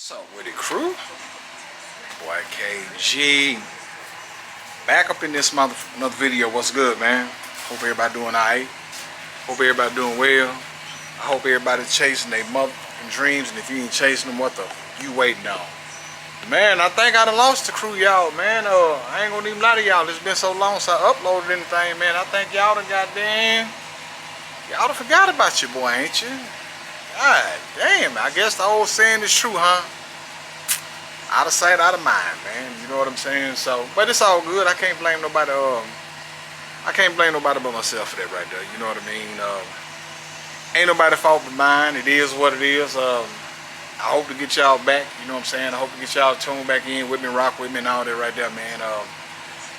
What's up with it, crew? Boy, KG. Back up in this another video. What's good, man? Hope everybody doing alright. Hope everybody doing well. I hope everybody's chasing their motherfucking dreams, and if you ain't chasing them, what the you waiting on? Man, I think I done lost the crew, y'all, man. I ain't gonna even lie to y'all. It's been so long since I uploaded anything, man. I think y'all done y'all done forgot about your boy, ain't you? God damn, I guess the old saying is true, huh? Out of sight, out of mind, man. You know what I'm saying? So, but it's all good. I can't blame nobody. I can't blame nobody but myself for that right there. You know what I mean? Ain't nobody fault but mine. It is what it is. I hope to get y'all back. You know what I'm saying? I hope to get y'all tuned back in with me, rock with me, and all that right there, man.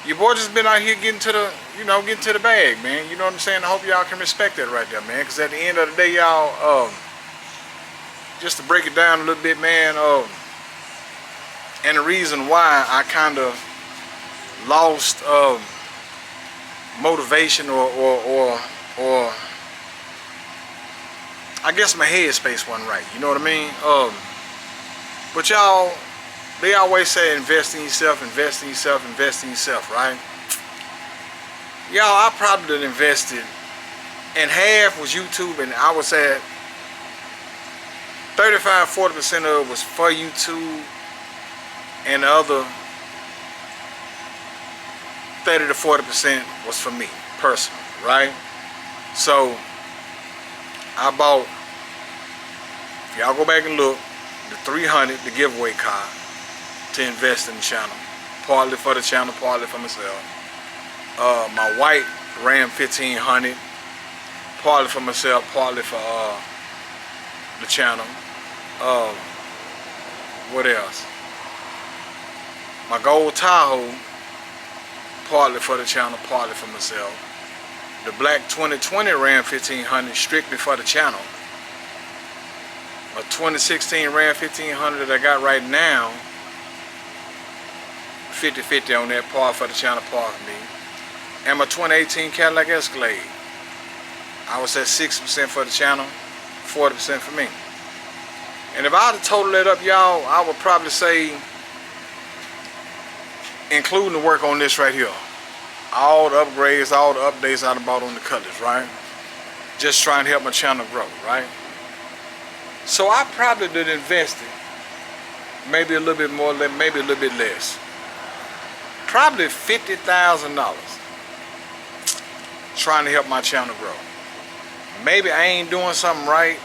Your boy just been out here getting to the, getting to the bag, man. You know what I'm saying? I hope y'all can respect that right there, man. Because at the end of the day, y'all, just to break it down a little bit, man. And the reason why I kind of lost motivation or I guess my headspace wasn't right. You know what I mean? But y'all, they always say invest in yourself, invest in yourself, invest in yourself, right? Y'all, I probably done invested, and half was YouTube, and I would say 35–40% of it was for YouTube, and the other 30–40% was for me personally, right? So I bought, if y'all go back and look, the 300, the giveaway card to invest in the channel, partly for the channel, partly for myself. My white Ram 1500, partly for myself, partly for the channel. What else? My gold Tahoe, partly for the channel, partly for myself. The black 2020 Ram 1500, strictly for the channel. A 2016 Ram 1500 that I got right now, 50-50 on that, part for the channel, part for me. And my 2018 Cadillac Escalade, I would say 60% for the channel, 40% for me. And if I had to total that up, y'all, I would probably say, including the work on this right here, all the upgrades, all the updates I done bought on the Cutlass, right? Just trying to help my channel grow, right? So I probably did invested maybe a little bit more, maybe a little bit less. Probably $50,000 trying to help my channel grow. Maybe I ain't doing something right.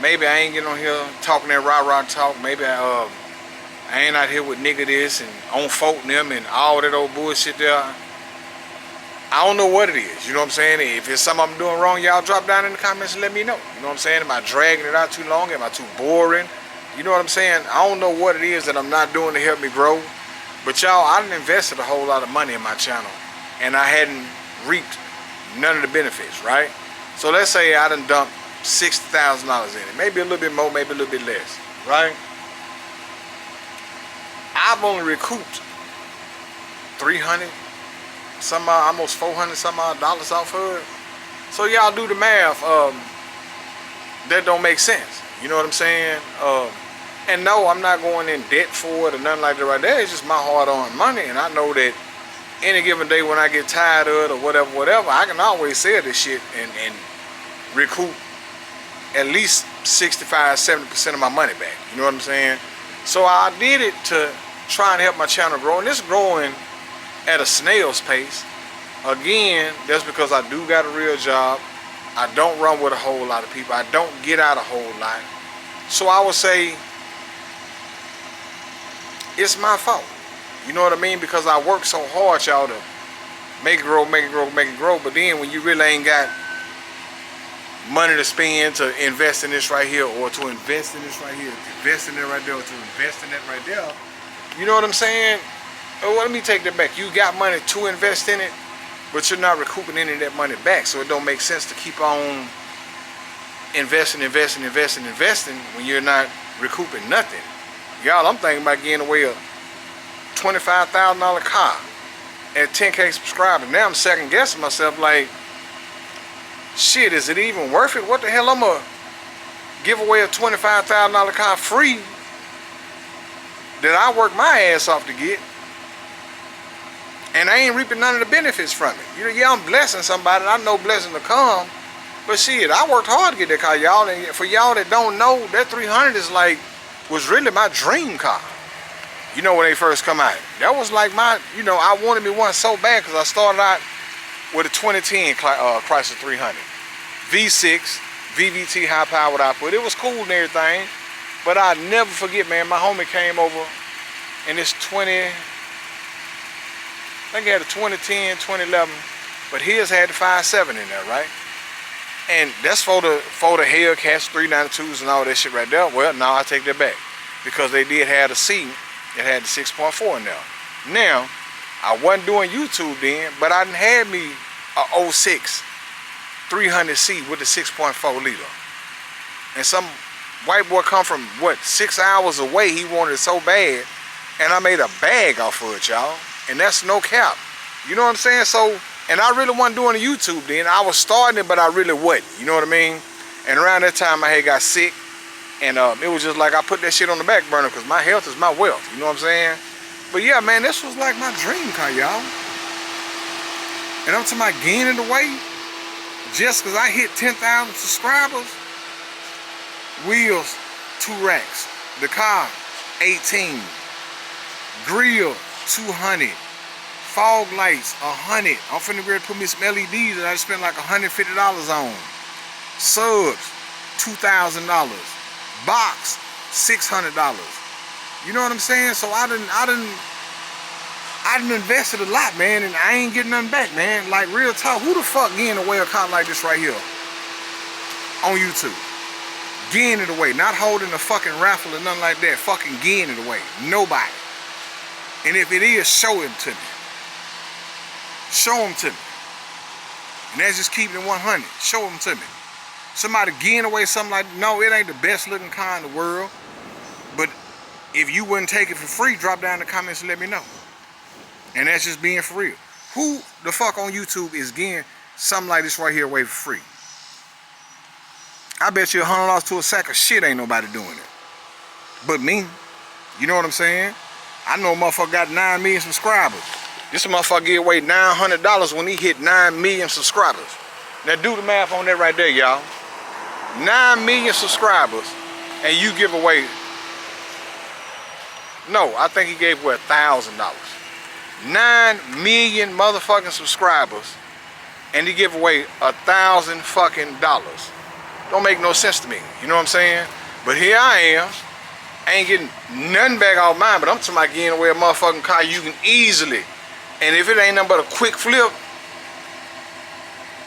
Maybe I ain't getting on here talking that rah-rah talk. Maybe I ain't out here with nigga this and on folk them and all that old bullshit there. I don't know what it is, you know what I'm saying? If it's something I'm doing wrong, y'all drop down in the comments and let me know. You know what I'm saying? Am I dragging it out too long? Am I too boring? You know what I'm saying? I don't know what it is that I'm not doing to help me grow. But y'all, I done invested a whole lot of money in my channel, and I hadn't reaped none of the benefits, right? So let's say I done dumped $60,000 in it. Maybe a little bit more, maybe a little bit less, right? I've only recouped 300 some almost 400 some odd dollars off of it. So y'all do the math. That don't make sense. You know what I'm saying? And no, I'm not going in debt for it or nothing like that right there. It's just my hard-earned money, and I know that any given day when I get tired of it or whatever, I can always sell this shit and recoup at least 65–70% of my money back. You know what I'm saying? So I did it to try and help my channel grow, and it's growing at a snail's pace. Again, that's because I do got a real job. I don't run with a whole lot of people. I don't get out a whole lot. So I would say it's my fault. You know what I mean? Because I work so hard, y'all, to make it grow, make it grow, make it grow. But then when you really ain't got money to spend to invest in this right here, or to invest in this right here, invest in it right there, or to invest in that right there, you know what I'm saying? Oh, let me take that back. You got money to invest in it, but you're not recouping any of that money back. So it don't make sense to keep on investing when you're not recouping nothing. Y'all, I'm thinking about getting away a $25,000 car at 10K subscribers. Now I'm second guessing myself like, shit, is it even worth it? What the hell, I'm going to give away a $25,000 car free that I worked my ass off to get, and I ain't reaping none of the benefits from it. You know, yeah, I'm blessing somebody, and I know blessing to come, but shit, I worked hard to get that car, y'all. And for y'all that don't know, that 300 is like, was really my dream car. You know, when they first come out, that was like my, you know, I wanted me one so bad because I started out with a 2010 Chrysler 300. V6, VVT high powered output. It was cool and everything, but I'll never forget, man, my homie came over in this I think he had a 2010, 2011, but his had the 5.7 in there, right? And that's for the Hellcats 392s and all that shit right there. Well, now I take that back, because they did have a C. It had the 6.4 in there. Now, I wasn't doing YouTube then, but I done had me a 06 300C with the 6.4 liter. And some white boy come from, what, 6 hours away, he wanted it so bad, and I made a bag off of it, y'all. And that's no cap. You know what I'm saying? So, and I really wasn't doing the YouTube then. I was starting it, but I really wasn't. You know what I mean? And around that time, I had got sick. And it was just like I put that shit on the back burner because my health is my wealth. You know what I'm saying? But yeah, man, this was like my dream car, y'all. And I'm talking about gaining the weight just because I hit 10,000 subscribers. Wheels, 2 racks. The car, 18. Grill, 200. Fog lights, 100. I'm finna be able to put me some LEDs that I spent like $150 on. Subs, $2,000. Box, $600. You know what I'm saying? So I done invested a lot, man, and I ain't getting nothing back, man. Like, real talk, who the fuck getting away a car like this right here on YouTube? Getting it away, not holding a fucking raffle or nothing like that. Fucking getting it away. Nobody. And if it is, show it to me. Show them to me. And that's just keeping it 100. Show them to me. Somebody getting away something like, no, it ain't the best looking car in the world, but if you wouldn't take it for free, drop down in the comments and let me know. And that's just being for real. Who the fuck on YouTube is getting something like this right here away for free? I bet you $100 to a sack of shit ain't nobody doing it but me. You know what I'm saying? I know a motherfucker got 9 million subscribers. This motherfucker get away $900 when he hit 9 million subscribers. Now do the math on that right there, y'all. 9 million subscribers, and you give away, no, I think he gave away $1,000. 9 million motherfucking subscribers, and he give away $1,000 fucking dollars. Don't make no sense to me. You know what I'm saying? But here I am. I ain't getting nothing back off mine, but I'm talking about getting away a motherfucking car you can easily, and if it ain't nothing but a quick flip,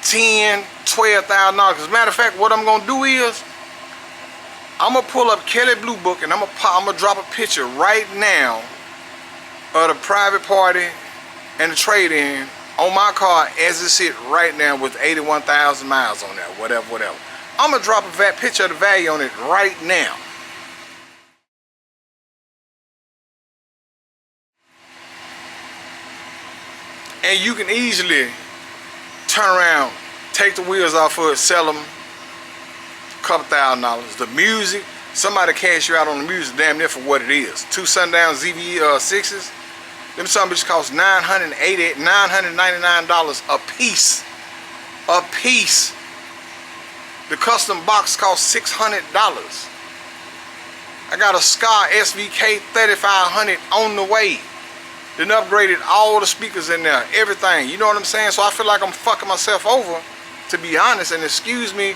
$10,000, $12,000. As a matter of fact, what I'm gonna do is I'm gonna pull up Kelly Blue Book and I'm gonna drop a picture right now of the private party and the trade-in on my car as it sit right now with 81,000 miles on there, whatever. I'm gonna drop a picture of the value on it right now. And you can easily turn around, take the wheels off of it, sell them a couple $1,000. The music, somebody cash you out on the music damn near for what it is. 2 Sundown ZV6s, them some bitches cost $999 a piece. A piece. The custom box costs $600. I got a Scar SVK 3500 on the way. Then upgraded all the speakers in there, everything. You know what I'm saying? So I feel like I'm fucking myself over, to be honest. And excuse me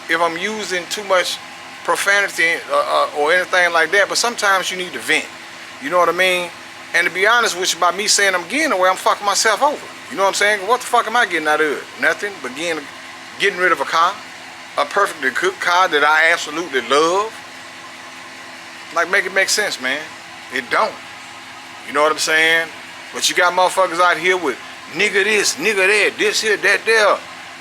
if I'm using too much profanity or anything like that. But sometimes you need to vent. You know what I mean? And to be honest with you, by me saying I'm getting away, I'm fucking myself over. You know what I'm saying? What the fuck am I getting out of it? Nothing but getting rid of a car. A perfectly good car that I absolutely love. Like, make it make sense, man. It don't. You know what I'm saying? But you got motherfuckers out here with nigga this, nigga that, this here, that there.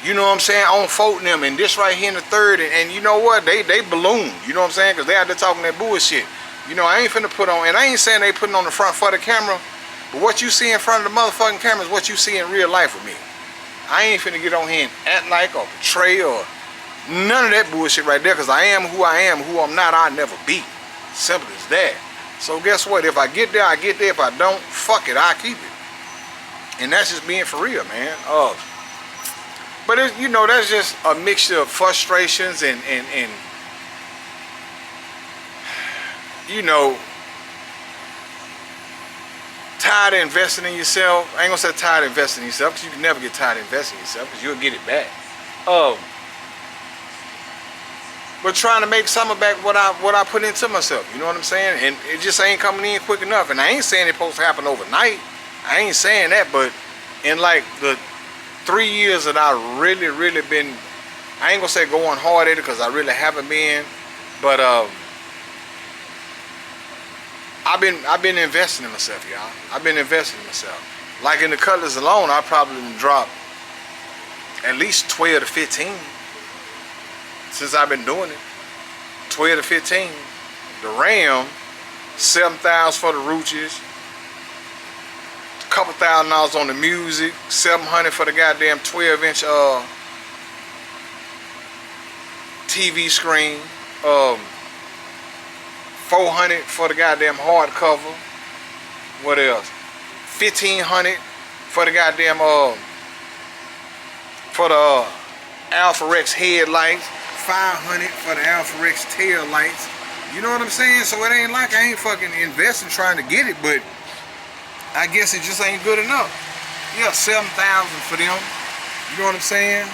You know what I'm saying? On folk them and this right here in the third. And you know what? They balloon. You know what I'm saying? Because they out there talking that bullshit. You know, I ain't finna put on, and I ain't saying they putting on the front for the camera, but what you see in front of the motherfucking camera is what you see in real life with me. I ain't finna get on here and act like or portray or none of that bullshit right there, because I am who I'm not, I'll never be. Simple as that. So guess what? If I get there, I get there. If I don't, fuck it, I keep it. And that's just being for real, man. But it's, you know, that's just a mixture of frustrations and you know, tired of investing in yourself. I ain't gonna say tired of investing in yourself, because you can never get tired of investing in yourself, because you'll get it back. But trying to make something back what I put into myself, you know what I'm saying? And it just ain't coming in quick enough. And I ain't saying it's supposed to happen overnight. I ain't saying that, but in like the 3 years that I really been, I ain't gonna say going hard at it, because I really haven't been, but I've been investing in myself, y'all. I've been investing in myself. Like in the colors alone, I probably dropped at least 12 to 15 since I've been doing it. 12 to 15. The RAM, 7,000 for the Rucci'S, a couple $1,000 on the music, 700 for the goddamn 12-inch TV screen, 400 for the goddamn hardcover. What else? 1,500 for the goddamn for the Alpha Rex headlights. 500 for the Alpha Rex tail lights. You know what I'm saying? So it ain't like I ain't fucking investing trying to get it, but I guess it just ain't good enough. Yeah, 7,000 for them. You know what I'm saying?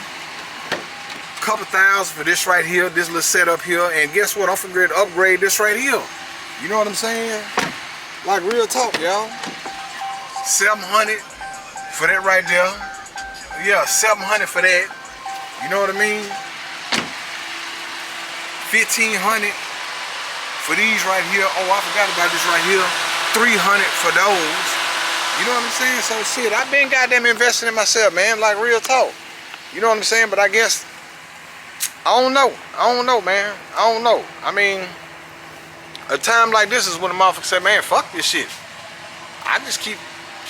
Couple thousand for this right here, this little setup here, and guess what? I'm finna upgrade this right here. You know what I'm saying? Like real talk, y'all. 700 for that right there. Yeah, 700 for that. You know what I mean? 1,500 for these right here. Oh, I forgot about this right here. 300 for those. You know what I'm saying? So shit, I've been goddamn investing in myself, man. Like real talk. You know what I'm saying? But I guess I don't know, man. I don't know. I mean, a time like this is when the motherfucker say, man, fuck this shit. I just keep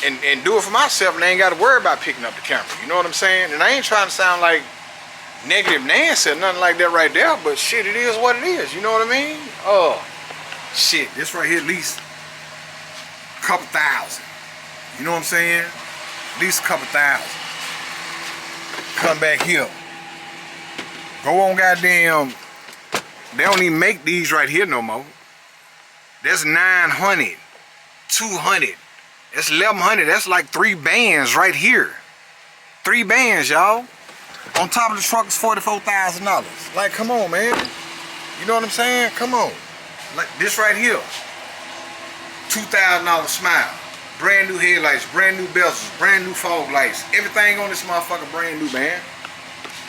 and do it for myself, and I ain't got to worry about picking up the camera. You know what I'm saying? And I ain't trying to sound like negative Nancy or nothing like that right there, but shit, it is what it is. You know what I mean? Shit, this right here at least a couple thousand. You know what I'm saying? At least a couple thousand. Come back here. Go on goddamn, they don't even make these right here no more. That's 900, 200, that's 1,100, that's like 3 bands right here. 3 bands, y'all. On top of the truck is $44,000. Like, come on, man. You know what I'm saying? Come on. Like this right here, $2,000 Smile. Brand new headlights, brand new bezels, brand new fog lights. Everything on this motherfucker brand new, man.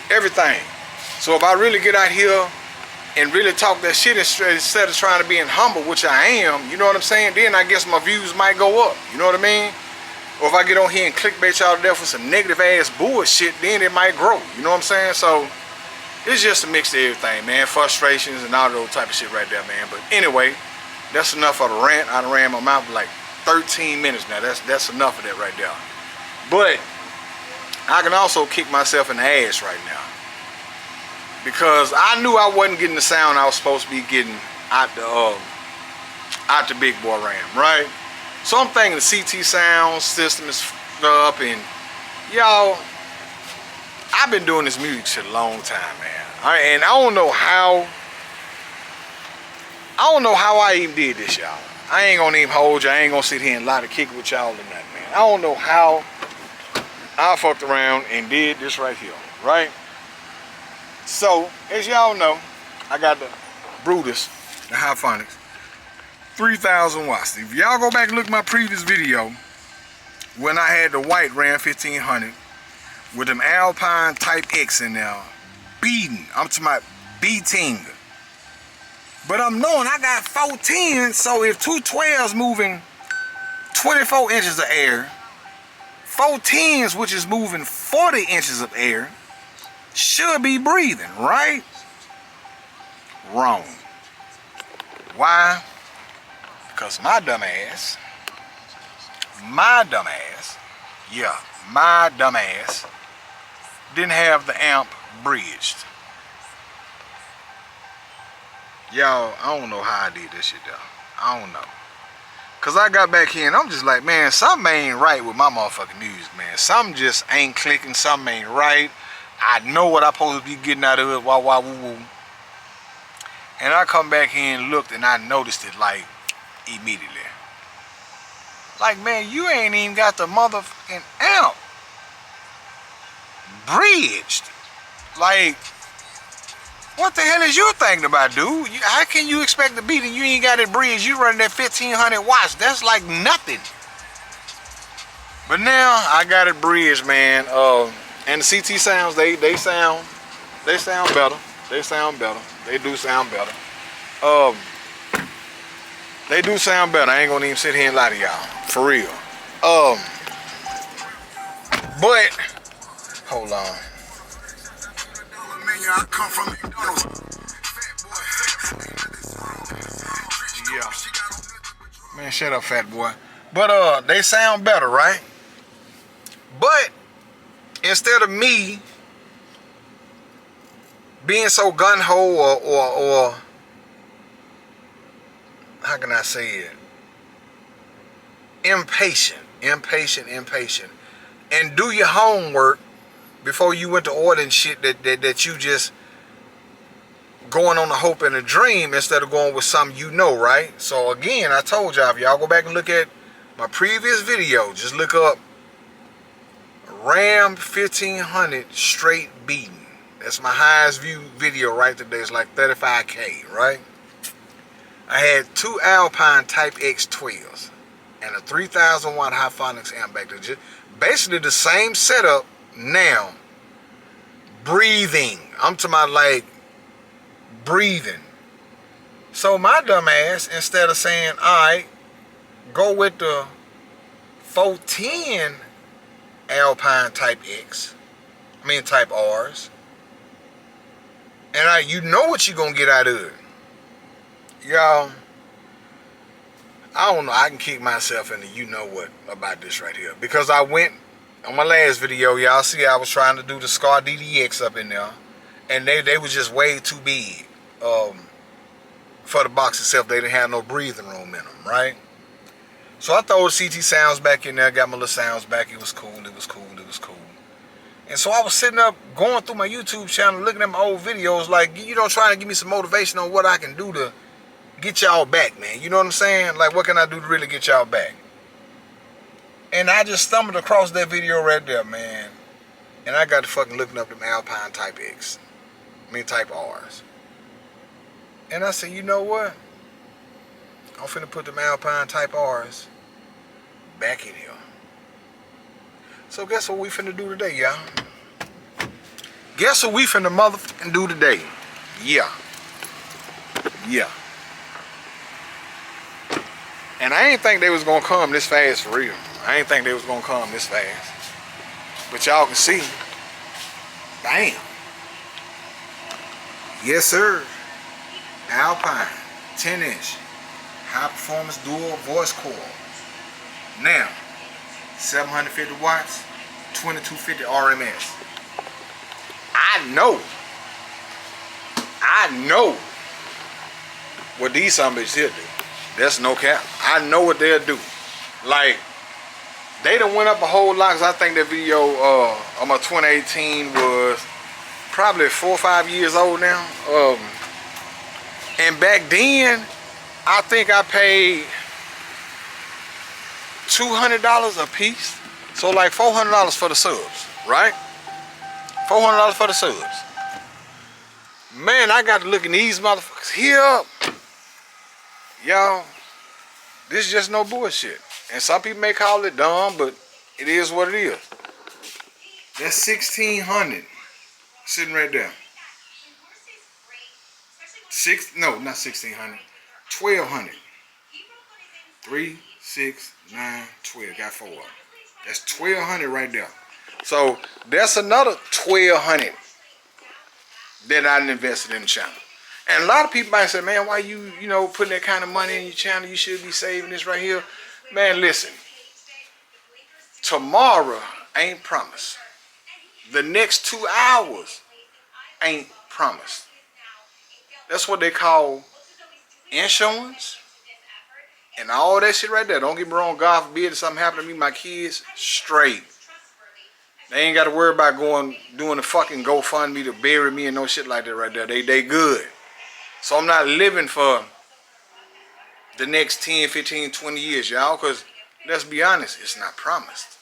Everything. So if I really get out here and really talk that shit instead of trying to be humble, which I am, you know what I'm saying, then I guess my views might go up. You know what I mean? Or if I get on here and clickbait y'all to death with some negative ass bullshit, then it might grow. You know what I'm saying? So it's just a mix of everything, man. Frustrations and all those type of shit right there, man. But anyway, that's enough of the rant. I done ran my mouth for like 13 minutes now. That's enough of that right there. But I can also kick myself in the ass right now, because I knew I wasn't getting the sound I was supposed to be getting out the big boy RAM, right? So I'm thinking the CT sound system is up, and y'all, I've been doing this music shit a long time, man. And I don't know how I even did this, y'all. I ain't gonna even hold you. I ain't gonna sit here and lie to kick it with y'all or nothing, man. I don't know how I fucked around and did this right here, right? So, as y'all know, I got the Brutus, the Hyphonics, 3,000 watts. If y'all go back and look at my previous video, when I had the white Ram 1500 with them Alpine Type X in there, beating, I'm talking about beating. But I'm knowing I got 410, so if 212's moving 24 inches of air, 410's, which is moving 40 inches of air, should be breathing, right? Wrong. Why? Because my dumb ass, didn't have the amp bridged. Y'all, I don't know how I did this shit though. I don't know. Cause I got back here and I'm just like, man, something ain't right with my motherfucking music, man. Something just ain't clicking, something ain't right. I know what I'm supposed to be getting out of it, wowww. And I come back here and looked and I noticed it like immediately. Like, man, you ain't even got the motherfucking amp bridged. Like, what the hell is you thinking about, dude? How can you expect the beat and you ain't got it bridged? You running that 1500 watts. That's like nothing. But now I got it bridged, man. And the CT sounds, they sound better. They sound better. They do sound better. They do sound better. I ain't gonna even sit here and lie to y'all. For real. But hold on. Yeah. Man, shut up, fat boy. But they sound better, right? But instead of me being so gun-ho or how can I say it? Impatient. And do your homework before you went to ordering shit that you just going on a hope and a dream instead of going with something you know, right? So again, I told y'all, if y'all go back and look at my previous video, just look up Ram 1500 straight beating. That's my highest view video right today. It's like 35K, right? I had two Alpine Type X 12s and a 3000 watt Hyphonics amp back there. Just basically the same setup now. Breathing. I'm talking about like breathing. So my dumb ass, instead of saying, alright, go with the 410 Alpine Type X, Type R's, and you know what you're gonna get out of it. Y'all, I don't know, I can kick myself in the you know what about this right here. Because I went, on my last video, y'all see I was trying to do the Scar DDX up in there. And they was just way too big for the box itself. They didn't have no breathing room in them, right? So I throw the CT sounds back in there, got my little sounds back. It was cool. And so I was sitting up, going through my YouTube channel, looking at my old videos, like, you know, trying to give me some motivation on what I can do to get y'all back, man. You know what I'm saying? Like, what can I do to really get y'all back? And I just stumbled across that video right there, man. And I got to fucking looking up them Alpine Type X. Type R's. And I said, you know what? I'm finna put them Alpine Type R's back in here. So guess what we finna do today, y'all? Guess what we finna motherfucking do today? Yeah. And I ain't think they was gonna come this fast for real. I ain't think they was gonna come this fast. But y'all can see. Bam. Yes, sir. Alpine 10-inch high performance dual voice coil. Now, 750 watts, 2250 RMS. I know what these sumbitches here do. That's no cap. I know what they'll do. Like, they done went up a whole lot, because I think that video on my 2018 was probably 4 or 5 years old now. And back then, I think I paid $200 a piece. So like $400 for the subs, right? $400 for the subs. Man, I got to look in these motherfuckers here. Y'all, this is just no bullshit. And some people may call it dumb, but it is what it is. That's 1600 sitting right there. No, not 1600. 1200. 3, 6, 9, 12. Got 4 of them. That's 1200 right there. So that's another 1200 that I invested in the channel. And a lot of people might say, man, why you putting that kind of money in your channel? You should be saving this right here. Man, listen. Tomorrow ain't promised. The next 2 hours ain't promised. That's what they call insurance and all that shit right there. Don't get me wrong, God forbid if something happened to me, my kids, straight. They ain't got to worry about doing the fucking GoFundMe to bury me and no shit like that right there. They good. So I'm not living for the next 10, 15, 20 years, y'all, because let's be honest, it's not promised.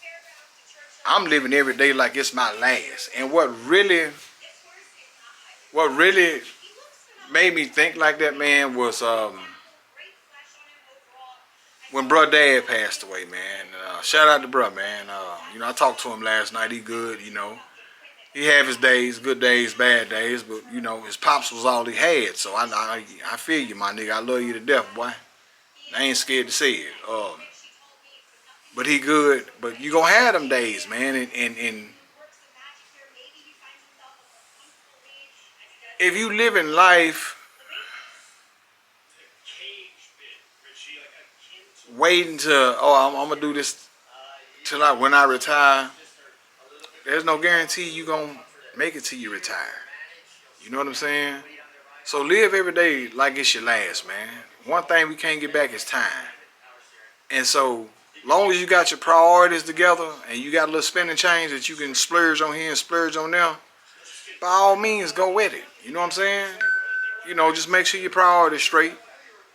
I'm living every day like it's my last. And what really made me think like that, man, was when bruh dad passed away, man. Shout out to bruh, man. You know, I talked to him last night. He good, you know. He have his days, good days, bad days, but you know, his pops was all he had. So I feel you, my nigga. I love you to death, boy. I ain't scared to say it. But he good. But you gonna have them days, man. And if you live in life waiting to, oh, I'm gonna do this till when I retire, there's no guarantee you gonna make it till you retire. You know what I'm saying? So live every day like it's your last, man. One thing we can't get back is time. And so long as you got your priorities together and you got a little spending change that you can splurge on here and splurge on there, by all means go with it. You know what I'm saying? You know, just make sure your priorities straight.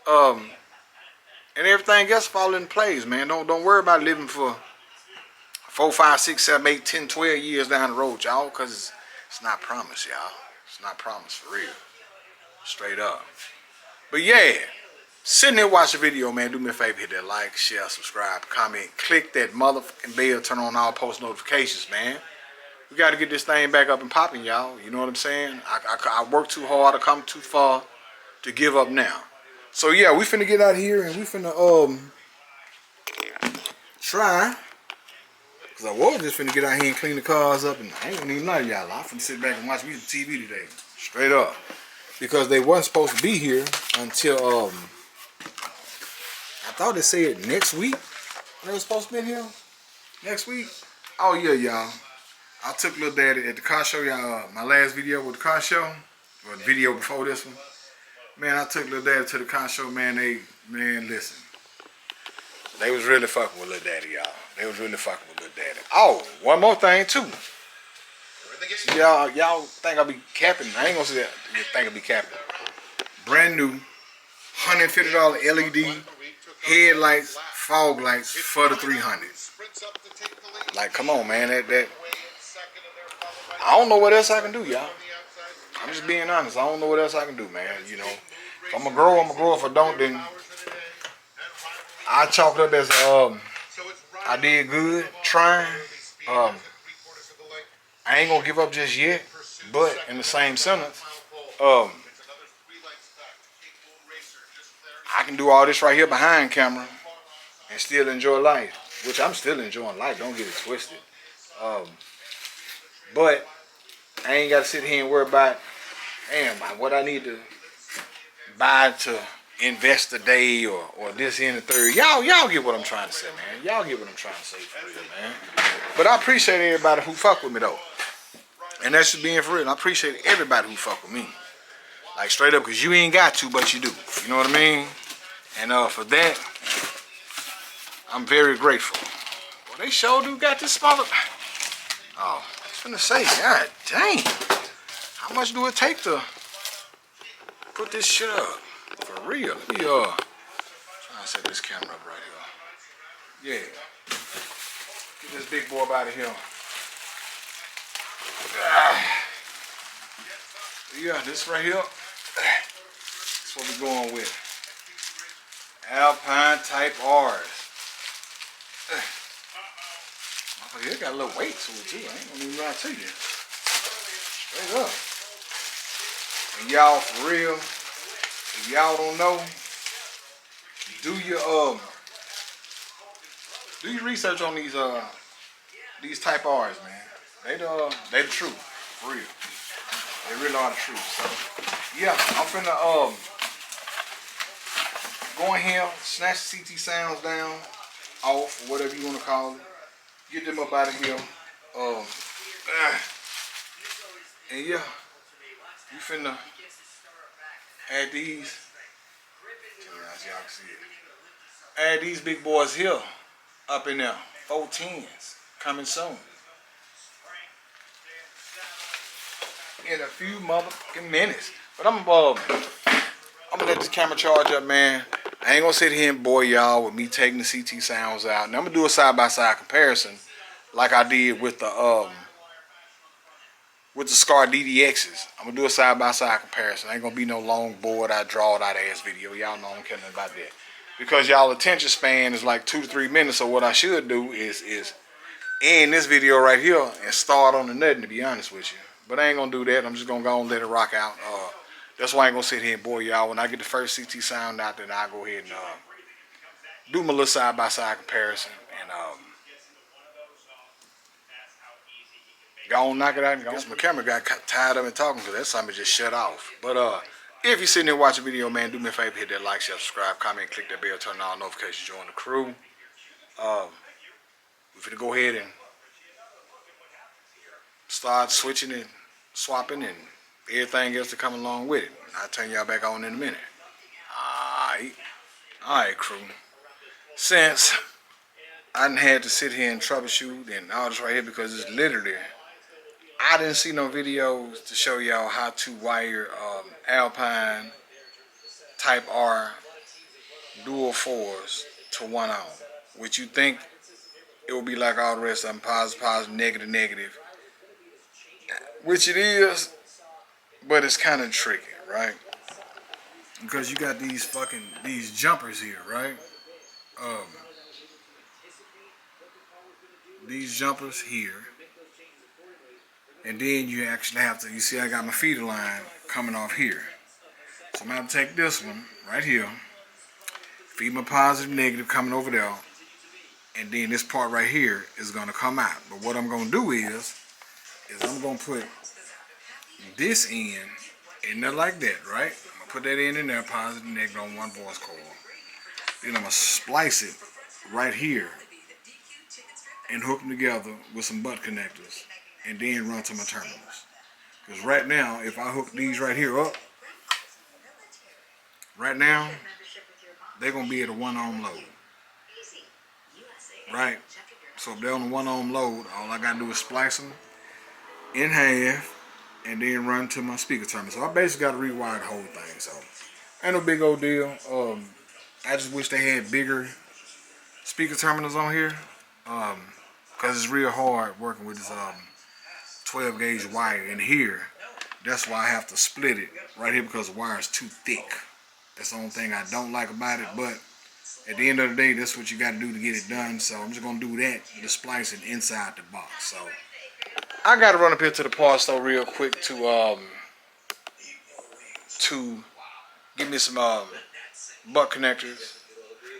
And everything else fall in place, man. Don't worry about living for 4, 5, 6, 7, 8, 10, 12 years down the road, y'all, because it's not promised, y'all. It's not promised for real. Straight up. But yeah, sitting there watch the video, man. Do me a favor, hit that like, share, subscribe, comment, click that motherfucking bell, turn on all post notifications, man. We got to get this thing back up and popping, y'all. You know what I'm saying? I worked too hard, I come too far to give up now. So yeah, we finna get out here and we finna try. Cause I was just finna get out here and clean the cars up, and I ain't gonna even lie to y'all. I'm finna sit back and watch music TV today, straight up. Because they wasn't supposed to be here until I thought they said next week. They were supposed to be here next week. Oh yeah, y'all. I took Lil Daddy at the car show, y'all. My last video with the car show, or the video before this one. Man, I took Lil Daddy to the car show, man. Man, listen. They was really fucking with Lil Daddy, y'all. They was really fucking with Lil Daddy. Oh, one more thing too. Y'all think I be capping? I ain't gonna say that. You think I be capping? Brand new, $150 LED headlights, fog lights for the 300. Like, come on, man. That I don't know what else I can do, y'all. I'm just being honest. I don't know what else I can do, man. You know, if I'm gonna grow, I'm gonna grow. If I don't, then I chalk it up as I did good, trying. I ain't gonna give up just yet, but in the same sentence, I can do all this right here behind camera and still enjoy life, which I'm still enjoying life. Don't get it twisted. But I ain't gotta sit here and worry about, damn, what I need to buy to invest today or this and the third. Y'all get what I'm trying to say, man. Y'all get what I'm trying to say for real, man. But I appreciate everybody who fuck with me though. And that's just being for real. I appreciate everybody who fuck with me. Like straight up, because you ain't got to, but you do. You know what I mean? And for that, I'm very grateful. Well, they sure do got this mother. Oh, I was finna say, god dang. How much do it take to put this shit up? For real. Let me try to set this camera up right here. Yeah. Get this big boy out of here. Yeah, this right here. That's what we're going with. Alpine type R's. It got a little weight to it too. I ain't gonna even lie to you. Straight up. And y'all, for real, if y'all don't know, do your research on these type R's, man. They the truth, for real. They really are the truth. So yeah, I'm finna go in here, snatch the CT sounds down, off, or whatever you wanna call it. Get them up out of here. And yeah, you finna add these. As y'all can see it. Add these big boys here up in there. 410s coming soon. In a few motherfucking minutes. But I'm gonna let this camera charge up, man. I ain't gonna sit here and bore y'all with me taking the CT sounds out. And I'm gonna do a side-by-side comparison like I did with the Scar DDXs. I'm gonna do a side-by-side comparison. Ain't gonna be no long board I draw it out ass video. Y'all know I don't care nothing about that. Because y'all attention span is like 2 to 3 minutes, so what I should do is end this video right here and start on the nothing, to be honest with you. But I ain't gonna do that. I'm just gonna go and let it rock out. That's why I ain't gonna sit here and bore y'all. When I get the first CT sound out, then I'll go ahead and do my little side-by-side comparison and go on, knock it out and go. My camera got tired of me talking because that something just shut off. But if you're sitting there watching the video, man, do me a favor, hit that like, share, subscribe, comment, click that bell, turn on all notifications, join the crew. We're going to go ahead and start switching and swapping and everything else to come along with it. I'll turn y'all back on in a minute. Alright, crew. Since I done had to sit here and troubleshoot and all this right here because it's literally, I didn't see no videos to show y'all how to wire Alpine Type R dual 4s to 1 ohm. Which you think it will be like all the rest of them, positive, positive, negative, negative. Which it is, but it's kind of tricky, right? Because you got these jumpers here, right? These jumpers here. And then you actually have to, you see I got my feeder line coming off here. So I'm going to have to take this one right here, feed my positive, negative coming over there, and then this part right here is going to come out. But what I'm going to do is I'm going to put this in there like that, right? I'm going to put that in there, positive, negative on one voice coil. Then I'm going to splice it right here and hook them together with some butt connectors and then run to my terminals. Because right now, if I hook these right here up, right now, they're going to be at a 1 ohm load. Right? So if they're on a 1 ohm load, all I got to do is splice them in half and then run to my speaker terminal. So I basically got to rewire the whole thing. So ain't no big old deal. I just wish they had bigger speaker terminals on here. Because it's real hard working with this 12 gauge wire in here. That's why I have to split it right here because the wire is too thick. That's the only thing I don't like about it, but at the end of the day, that's what you got to do to get it done. So I'm just going to do that, the splicing inside the box. So I got to run up here to the parts store real quick to give me some butt connectors.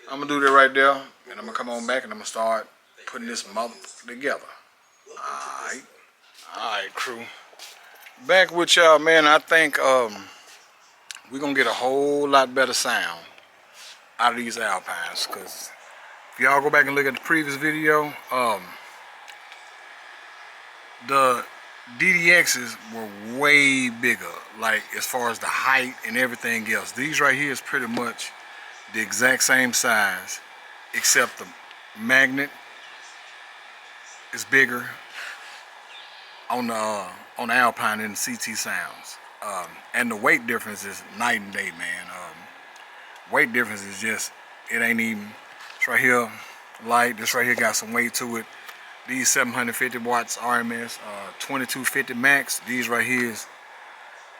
I'm going to do that right there, and I'm going to come on back and I'm going to start putting this mother together. Alright, crew. Back with y'all, man. I think we're going to get a whole lot better sound out of these Alpines. Because if y'all go back and look at the previous video, the DDXs were way bigger. Like, as far as the height and everything else. These right here is pretty much the exact same size. Except the magnet is bigger on the Alpine than the CT sounds, and the weight difference is night and day, man. Weight difference is just, it ain't even. It's right here light. This right here got some weight to it. These 750 watts RMS, 2250 max. These right here is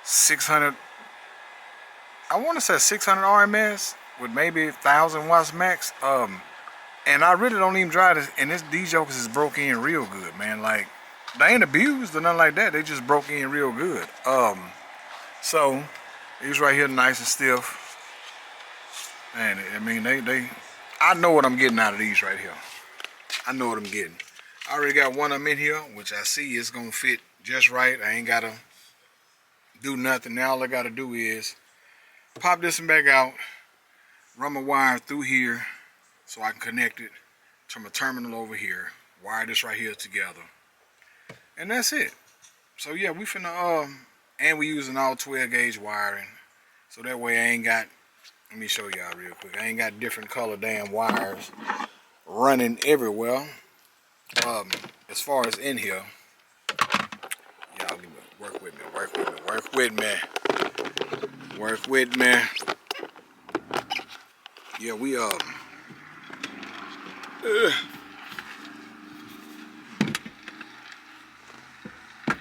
600. I want to say 600 RMS with maybe 1,000 watts max. And I really don't even drive this. And these jokers is broke in real good, man. Like, they ain't abused or nothing like that. They just broke in real good. So these right here nice and stiff. Man, I mean, I know what I'm getting out of these right here. I know what I'm getting. I already got one of them in here, which I see is gonna fit just right. I ain't gotta do nothing. Now all I gotta do is pop this one back out, run my wire through here so I can connect it to my terminal over here, wire this right here together. And that's it. So yeah, we finna and we using all 12 gauge wiring, so that way I ain't got Let me show y'all real quick. I ain't got different color damn wires running everywhere. As far as in here, y'all work with me, work with me, work with me, work with me. Yeah, we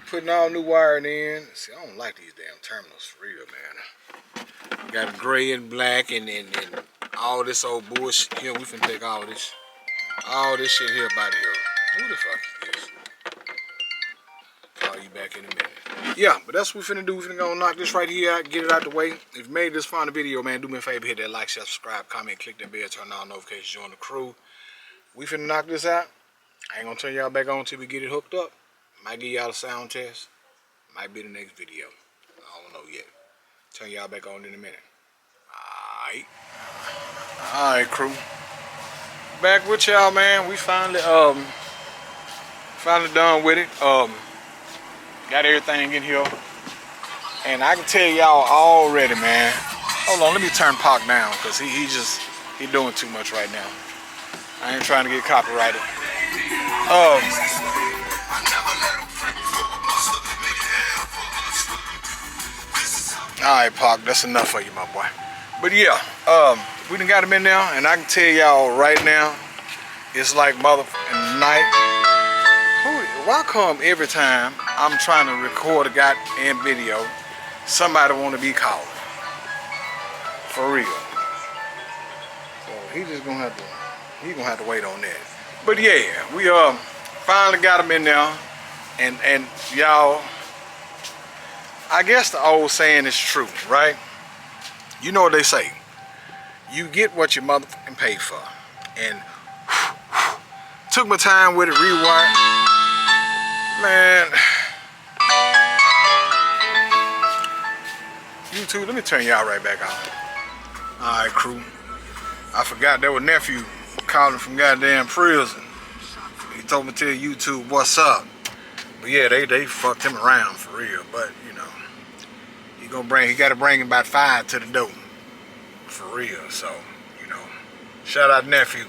putting all new wiring in. See, I don't like these damn terminals for real, man. Got gray and black and all this old bullshit here. We finna take all this shit here about here. Who the fuck is this? Call you back in a minute. Yeah, but that's what we finna do. We finna go knock this right here out, get it out the way. If you made this fun of video, man, do me a favor, hit that like, share, subscribe, comment, click that bell, turn on notifications, join the crew. We finna knock this out. I ain't gonna turn y'all back on till we get it hooked up. Might give y'all a sound test. Might be the next video. I don't know yet. Turn y'all back on in a minute. Alright, crew. Back with y'all, man. We finally done with it. Got everything in here. And I can tell y'all already, man. Hold on, let me turn Pac down, because he doing too much right now. I ain't trying to get copyrighted. Alright, Pac, that's enough for you, my boy. But yeah, we done got him in there, and I can tell y'all right now, it's like motherfucking night. Why come every time I'm trying to record a goddamn video, somebody want to be calling? For real. So he gonna have to wait on that. But yeah, we finally got him in there, and y'all, I guess the old saying is true, right? You know what they say. You get what you motherfucking pay for. And took my time with it, rewired. Man. YouTube, let me turn y'all right back on. Alright, crew. I forgot there was nephew calling from goddamn prison. He told me to tell YouTube what's up. But yeah, they fucked him around for real. But you know, he gotta bring him about 5 to the door. For real. So, you know. Shout out nephew.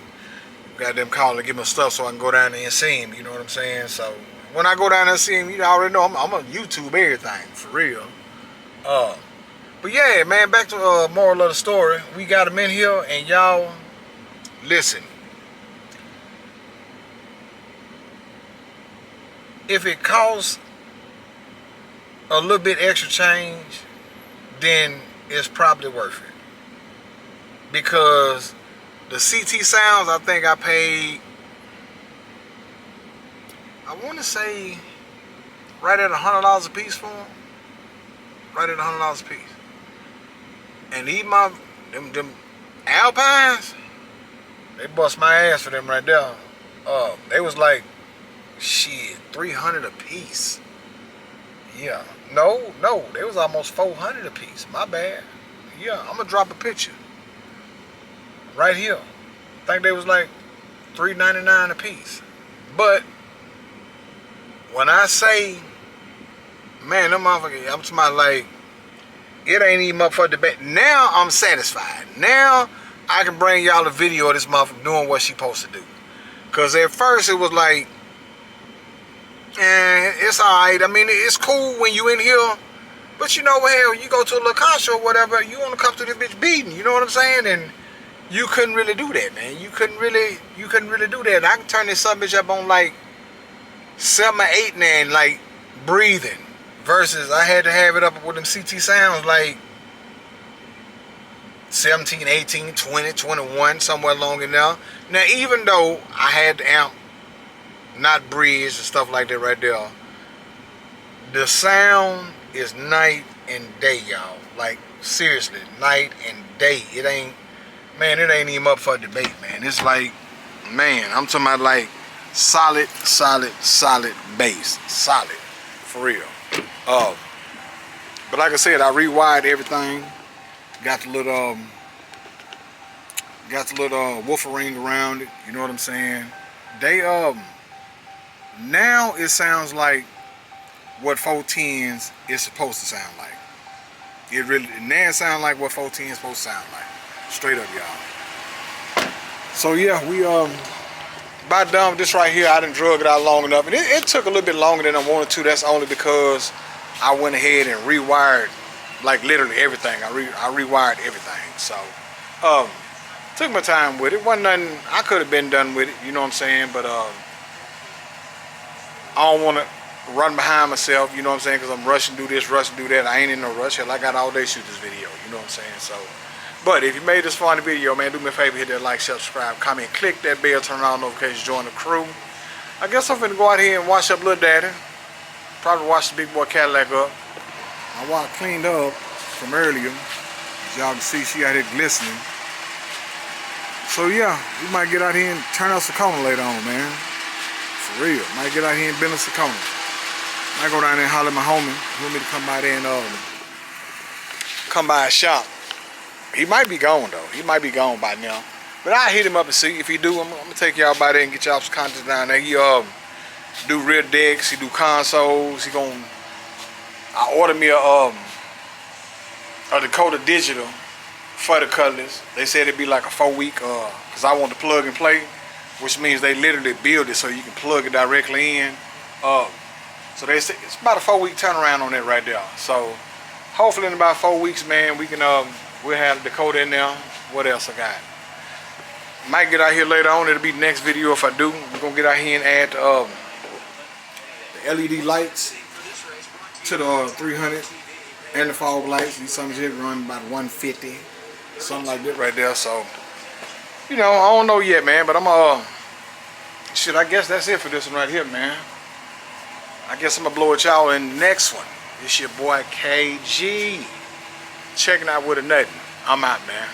Got them calling to give him stuff so I can go down there and see him, you know what I'm saying? So when I go down there and see him, you already know I'm gonna YouTube everything, for real. But yeah, man, back to moral of the story. We got him in here, and y'all, listen. If it costs a little bit extra change, then it's probably worth it. Because the CT sounds, I think I paid, I want to say, right at $100 a piece for them. Right at $100 a piece. And them Alpines, they bust my ass for them right there. They was like, shit, $300 a piece. Yeah, no, they was almost $400 a piece. My bad. Yeah, I'm gonna drop a picture right here. I think they was like $3.99 a piece. But when I say, man, them motherfuckers, I'm talking about like, it ain't even up for debate. Now I'm satisfied. Now I can bring y'all a video of this motherfucker doing what she supposed to do. Cause at first it was like, it's alright. I mean, it's cool when you in here. But you know what, hell, you go to a little concert or whatever, you want to come to this bitch beating, you know what I'm saying? And you couldn't really do that, man. You couldn't really do that. I can turn this sub bitch up on like 7 or 8 now, like breathing. Versus I had to have it up with them CT sounds like 17, 18, 20, 21, somewhere along in there. Now, even though I had the amp not bridged and stuff like that right there, the sound is night and day, y'all. Like, seriously, night and day. It ain't even up for debate, man. It's like, man, I'm talking about like solid bass. Solid. For real. But like I said, I rewired everything. Got the little woofer ring around it. You know what I'm saying? They now it sounds like what 410s is supposed to sound like. It really now sounds like what 410 is supposed to sound like. Straight up, y'all. So yeah, we about done with this right here. I done drug it out long enough, and it took a little bit longer than I wanted to. That's only because I went ahead and rewired, like literally everything. I rewired everything. So took my time with it. Wasn't nothing I could have been done with it, you know what I'm saying? But I don't want to run behind myself, you know what I'm saying? Because I'm rushing to do this, rushing to do that. I ain't in no rush. Hell, I got all day to shoot this video, you know what I'm saying? So, but if you made this fun video, man, do me a favor, hit that like, subscribe, comment, click that bell, turn on notifications, join the crew. I guess I'm finna go out here and wash up Lil Daddy. Probably wash the big boy Cadillac up. I want cleaned up from earlier. As y'all can see, she out here glistening. So yeah, we might get out here and turn us a corner later on, man. For real. Might get out here and bend us a corner. Might go down there and holler at my homie. He want me to come by there and come by a shop. He might be gone though. He might be gone by now. But I'll hit him up and see. If he do, I'm gonna take y'all by there and get y'all some content down there. He do rear decks, he do consoles, I ordered me a Dakota Digital for the Cutlass. They said it'd be like a 4-week, cause I want to plug and play, which means they literally build it so you can plug it directly in. So they say it's about a 4-week turnaround on that right there. So hopefully in about 4 weeks, man, we can we'll have the Dakota in there. What else I got? Might get out here later on. It'll be the next video if I do. We're gonna get out here and add the LED lights to the 300 and the fog lights. These summers here run about 150, something like that right there. So, you know, I don't know yet, man. But shit, I guess that's it for this one right here, man. I guess I'm gonna blow at y'all in the next one. It's your boy KG. Checking out with a nothing. I'm out, man.